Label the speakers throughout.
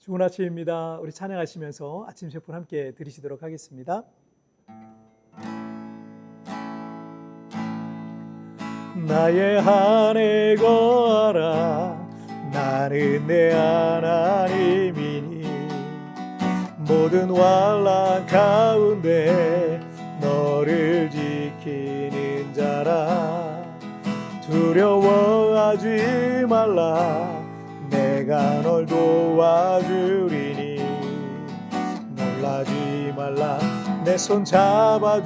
Speaker 1: 좋은 아침입니다. 우리 찬양하시면서 아침 세분 함께 드리시도록 하겠습니다. 나의 한 해 거하라 나는 내 하나님이니 모든 환난 가운데 너를 지키는 자라 두려워하지 말라 내가 널 도와주리니 놀라지 말라 내 손 잡아주리라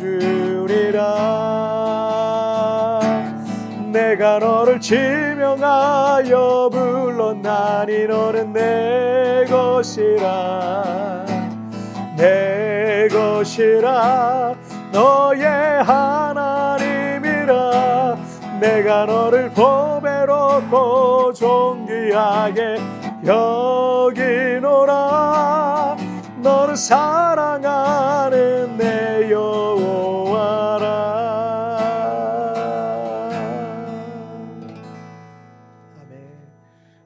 Speaker 1: 내가 너를 지명하여 불렀나니 너는 내 것이라 내 것이라 너의 하나님이라 내가 너를 보배롭고 존귀하게 여기노라 너를 사랑하는 내 여호와라. 아멘.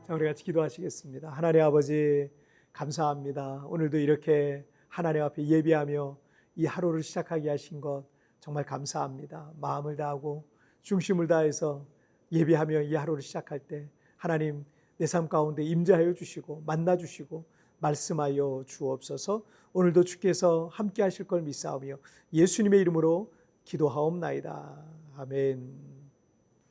Speaker 1: 자, 우리 같이 기도하시겠습니다. 하나님 아버지 감사합니다. 오늘도 이렇게 하나님 앞에 예배하며 이 하루를 시작하게 하신 것 정말 감사합니다. 마음을 다하고 중심을 다해서 예배하며 이 하루를 시작할 때 하나님 내 삶 가운데 임재하여 주시고 만나 주시고 말씀하여 주옵소서. 오늘도 주께서 함께 하실 걸 믿사오며 예수님의 이름으로 기도하옵나이다. 아멘.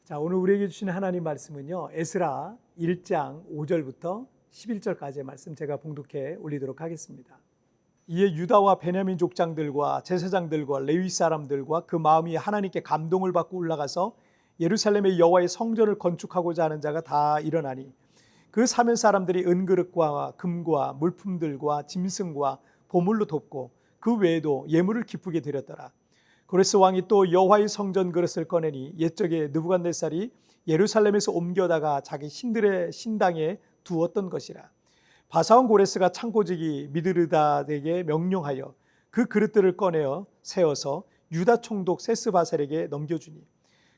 Speaker 1: 자, 오늘 우리에게 주신 하나님 말씀은요, 에스라 1장 5절부터 11절까지의 말씀 제가 봉독해 올리도록 하겠습니다. 이에 유다와 베냐민 족장들과 제사장들과 레위 사람들과 그 마음이 하나님께 감동을 받고 올라가서 예루살렘의 여호와의 성전을 건축하고자 하는 자가 다 일어나니 그 사면 사람들이 은그릇과 금과 물품들과 짐승과 보물로 돕고 그 외에도 예물을 기쁘게 드렸더라. 고레스 왕이 또 여호와의 성전 그릇을 꺼내니 옛적에 느부갓네살이 예루살렘에서 옮겨다가 자기 신들의 신당에 두었던 것이라. 바사왕 고레스가 창고지기 미드르닷에게 명령하여 그 그릇들을 꺼내어 세워서 유다 총독 세스바셀에게 넘겨주니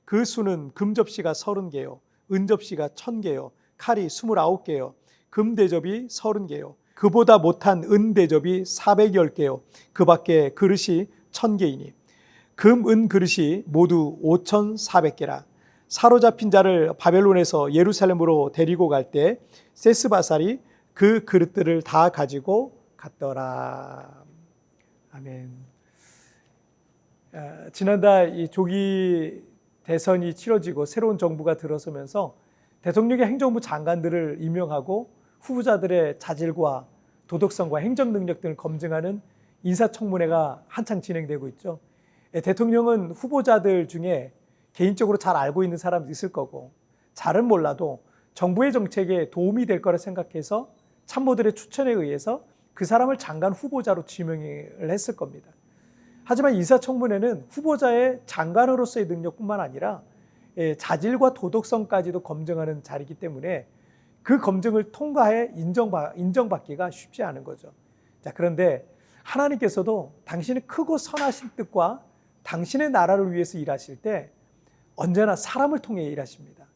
Speaker 1: 그 수는 금접시가 30개요 은접시가 1000개요 칼이 29개요 금 대접이 30개요 그보다 못한 은 대접이 410개요 그 밖에 그릇이 1000개이니 금, 은 그릇이 모두 5400개라. 사로잡힌 자를 바벨론에서 예루살렘으로 데리고 갈 때 세스바살이 그 그릇들을 다 가지고 갔더라. 아멘. 지난달 이 조기 대선이 치러지고 새로운 정부가 들어서면서 대통령의 행정부 장관들을 임명하고 후보자들의 자질과 도덕성과 행정 능력 등을 검증하는 인사청문회가 한창 진행되고 있죠. 대통령은 후보자들 중에 개인적으로 잘 알고 있는 사람도 있을 거고 잘은 몰라도 정부의 정책에 도움이 될 거라 생각해서 참모들의 추천에 의해서 그 사람을 장관 후보자로 지명을 했을 겁니다. 하지만 인사청문회는 후보자의 장관으로서의 능력뿐만 아니라 자질과 도덕성까지도 검증하는 자리이기 때문에 그 검증을 통과해 인정받기가 쉽지 않은 거죠. 자, 그런데 하나님께서도 당신의 크고 선하신 뜻과 당신의 나라를 위해서 일하실 때 언제나 사람을 통해 일하십니다.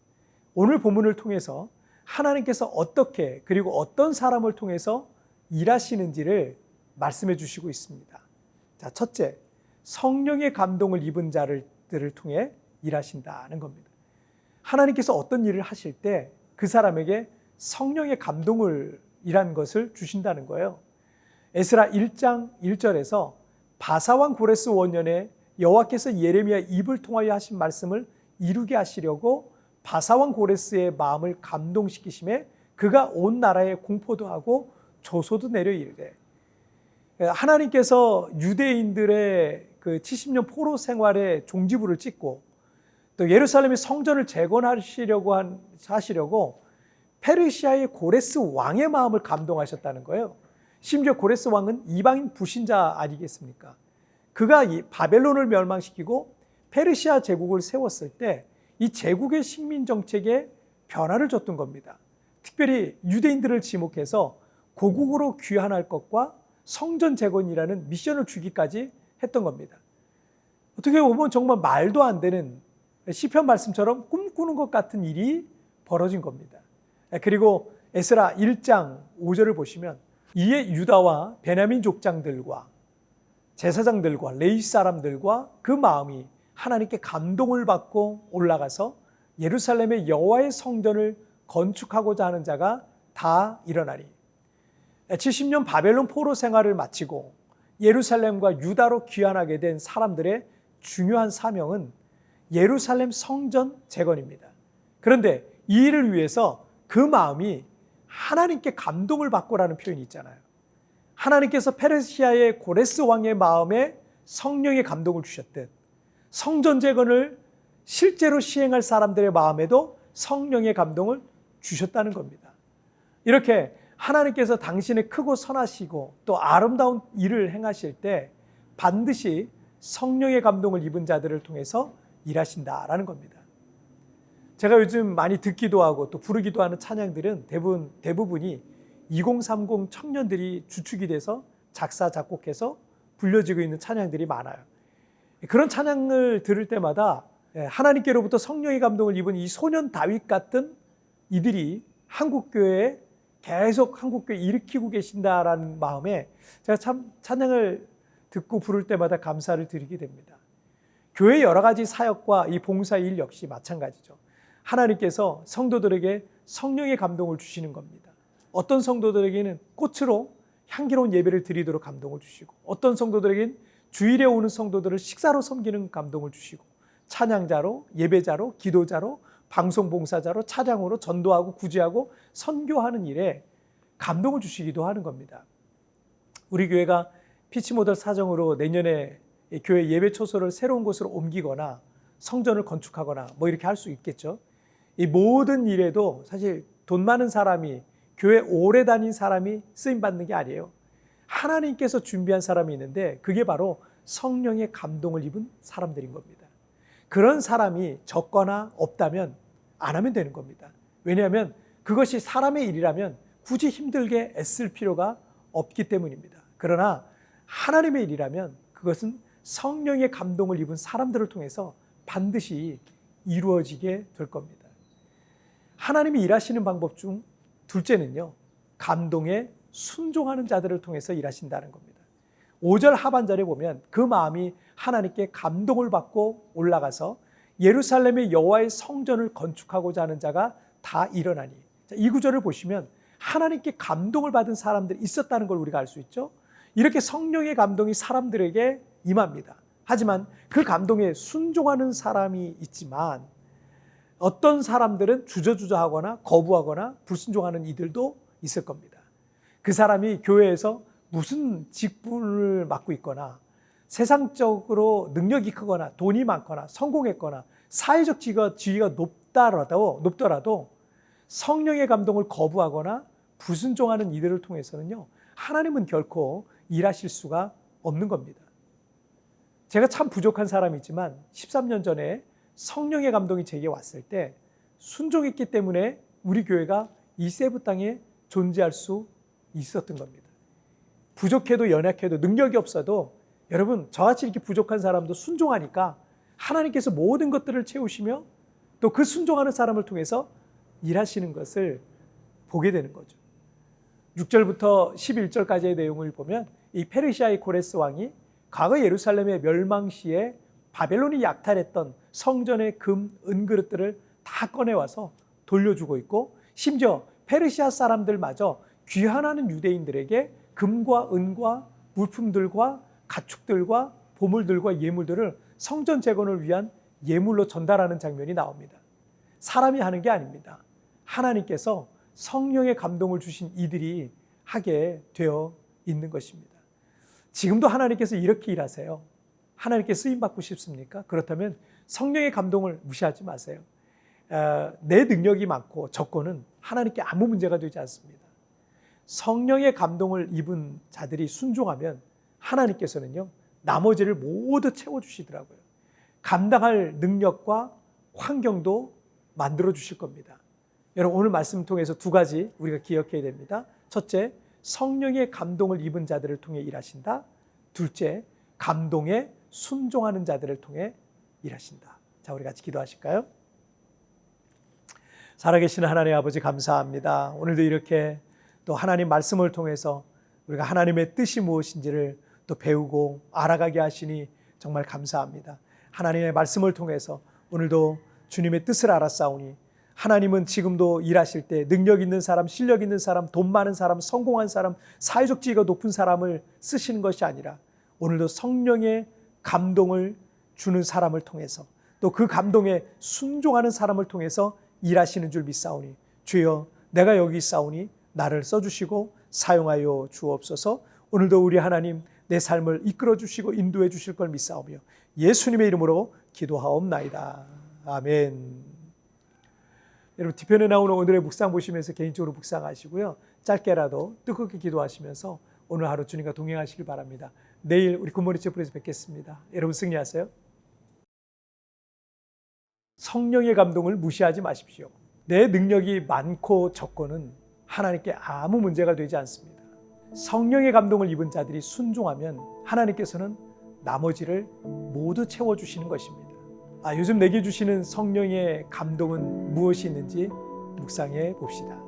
Speaker 1: 오늘 본문을 통해서 하나님께서 어떻게 그리고 어떤 사람을 통해서 일하시는지를 말씀해 주시고 있습니다. 자, 첫째, 성령의 감동을 입은 자들을 통해 일하신다는 겁니다. 하나님께서 어떤 일을 하실 때 그 사람에게 성령의 감동을 일한 것을 주신다는 거예요. 에스라 1장 1절에서 바사왕 고레스 원년에 여호와께서 예레미야 입을 통하여 하신 말씀을 이루게 하시려고 바사왕 고레스의 마음을 감동시키심에 그가 온 나라에 공포도 하고 조소도 내려 이르되 하나님께서 유대인들의 그 70년 포로 생활의 종지부를 찍고 또 예루살렘의 성전을 재건하시려고 페르시아의 고레스 왕의 마음을 감동하셨다는 거예요. 심지어 고레스 왕은 이방인 불신자 아니겠습니까? 그가 이 바벨론을 멸망시키고 페르시아 제국을 세웠을 때 이 제국의 식민 정책에 변화를 줬던 겁니다. 특별히 유대인들을 지목해서 고국으로 귀환할 것과 성전 재건이라는 미션을 주기까지 했던 겁니다. 어떻게 보면 정말 말도 안 되는 시편 말씀처럼 꿈꾸는 것 같은 일이 벌어진 겁니다. 그리고 에스라 1장 5절을 보시면 이에 유다와 베냐민 족장들과 제사장들과 레위 사람들과 그 마음이 하나님께 감동을 받고 올라가서 예루살렘의 여호와의 성전을 건축하고자 하는 자가 다 일어나리. 70년 바벨론 포로 생활을 마치고 예루살렘과 유다로 귀환하게 된 사람들의 중요한 사명은 예루살렘 성전 재건입니다. 그런데 이 일을 위해서 그 마음이 하나님께 감동을 받고라는 표현이 있잖아요. 하나님께서 페르시아의 고레스 왕의 마음에 성령의 감동을 주셨듯 성전 재건을 실제로 시행할 사람들의 마음에도 성령의 감동을 주셨다는 겁니다. 이렇게 하나님께서 당신의 크고 선하시고 또 아름다운 일을 행하실 때 반드시 성령의 감동을 입은 자들을 통해서 일하신다라는 겁니다. 제가 요즘 많이 듣기도 하고 또 부르기도 하는 찬양들은 대부분이 2030 청년들이 주축이 돼서 작사, 작곡해서 불려지고 있는 찬양들이 많아요. 그런 찬양을 들을 때마다 하나님께로부터 성령의 감동을 입은 이 소년 다윗 같은 이들이 한국교회에 계속 한국교회 일으키고 계신다라는 마음에 제가 참 찬양을 듣고 부를 때마다 감사를 드리게 됩니다. 교회 여러 가지 사역과 이 봉사일 역시 마찬가지죠. 하나님께서 성도들에게 성령의 감동을 주시는 겁니다. 어떤 성도들에게는 꽃으로 향기로운 예배를 드리도록 감동을 주시고 어떤 성도들에게는 주일에 오는 성도들을 식사로 섬기는 감동을 주시고 찬양자로, 예배자로, 기도자로, 방송봉사자로, 차량으로 전도하고 구제하고 선교하는 일에 감동을 주시기도 하는 겁니다. 우리 교회가 피치모델 사정으로 내년에 교회 예배 초소를 새로운 곳으로 옮기거나 성전을 건축하거나 뭐 이렇게 할 수 있겠죠. 이 모든 일에도 사실 돈 많은 사람이 교회 오래 다닌 사람이 쓰임받는 게 아니에요. 하나님께서 준비한 사람이 있는데 그게 바로 성령의 감동을 입은 사람들인 겁니다. 그런 사람이 적거나 없다면 안 하면 되는 겁니다. 왜냐하면 그것이 사람의 일이라면 굳이 힘들게 애쓸 필요가 없기 때문입니다. 그러나 하나님의 일이라면 그것은 성령의 감동을 입은 사람들을 통해서 반드시 이루어지게 될 겁니다. 하나님이 일하시는 방법 중 둘째는요, 감동에 순종하는 자들을 통해서 일하신다는 겁니다. 5절 하반절에 보면 그 마음이 하나님께 감동을 받고 올라가서 예루살렘의 여호와의 성전을 건축하고자 하는 자가 다 일어나니. 이 구절을 보시면 하나님께 감동을 받은 사람들이 있었다는 걸 우리가 알 수 있죠. 이렇게 성령의 감동이 사람들에게 임합니다. 하지만 그 감동에 순종하는 사람이 있지만 어떤 사람들은 주저주저하거나 거부하거나 불순종하는 이들도 있을 겁니다. 그 사람이 교회에서 무슨 직분을 맡고 있거나 세상적으로 능력이 크거나 돈이 많거나 성공했거나 사회적 지위가 높더라도 성령의 감동을 거부하거나 불순종하는 이들을 통해서는요, 하나님은 결코 일하실 수가 없는 겁니다. 제가 참 부족한 사람이지만 13년 전에 성령의 감동이 제게 왔을 때 순종했기 때문에 우리 교회가 이 세부 땅에 존재할 수 있었던 겁니다. 부족해도 연약해도 능력이 없어도 여러분 저같이 이렇게 부족한 사람도 순종하니까 하나님께서 모든 것들을 채우시며 또 그 순종하는 사람을 통해서 일하시는 것을 보게 되는 거죠. 6절부터 11절까지의 내용을 보면 이 페르시아의 고레스 왕이 과거 예루살렘의 멸망 시에 바벨론이 약탈했던 성전의 금, 은그릇들을 다 꺼내와서 돌려주고 있고 심지어 페르시아 사람들마저 귀환하는 유대인들에게 금과 은과 물품들과 가축들과 보물들과 예물들을 성전 재건을 위한 예물로 전달하는 장면이 나옵니다. 사람이 하는 게 아닙니다. 하나님께서 성령의 감동을 주신 이들이 하게 되어 있는 것입니다. 지금도 하나님께서 이렇게 일하세요. 하나님께 쓰임받고 싶습니까? 그렇다면 성령의 감동을 무시하지 마세요. 내 능력이 많고 적고는 하나님께 아무 문제가 되지 않습니다. 성령의 감동을 입은 자들이 순종하면 하나님께서는요, 나머지를 모두 채워주시더라고요. 감당할 능력과 환경도 만들어주실 겁니다. 여러분 오늘 말씀 통해서 두 가지 우리가 기억해야 됩니다. 첫째, 성령의 감동을 입은 자들을 통해 일하신다. 둘째, 감동에 순종하는 자들을 통해 일하신다. 자, 우리 같이 기도하실까요? 살아계신 하나님 아버지 감사합니다. 오늘도 이렇게 또 하나님 말씀을 통해서 우리가 하나님의 뜻이 무엇인지를 또 배우고 알아가게 하시니 정말 감사합니다. 하나님의 말씀을 통해서 오늘도 주님의 뜻을 알았사오니 하나님은 지금도 일하실 때 능력 있는 사람, 실력 있는 사람, 돈 많은 사람, 성공한 사람, 사회적 지위가 높은 사람을 쓰시는 것이 아니라 오늘도 성령의 감동을 주는 사람을 통해서 또 그 감동에 순종하는 사람을 통해서 일하시는 줄 믿사오니 주여 내가 여기 있사오니 나를 써주시고 사용하여 주옵소서. 오늘도 우리 하나님 내 삶을 이끌어 주시고 인도해 주실 걸 믿사오며 예수님의 이름으로 기도하옵나이다. 아멘. 여러분 뒤편에 나오는 오늘의 묵상 보시면서 개인적으로 묵상하시고요. 짧게라도 뜨겁게 기도하시면서 오늘 하루 주님과 동행하시길 바랍니다. 내일 우리 굿모닝 채플에서 뵙겠습니다. 여러분 승리하세요. 성령의 감동을 무시하지 마십시오. 내 능력이 많고 적고는 하나님께 아무 문제가 되지 않습니다. 성령의 감동을 입은 자들이 순종하면 하나님께서는 나머지를 모두 채워주시는 것입니다. 요즘 내게 주시는 성령의 감동은 무엇이 있는지 묵상해 봅시다.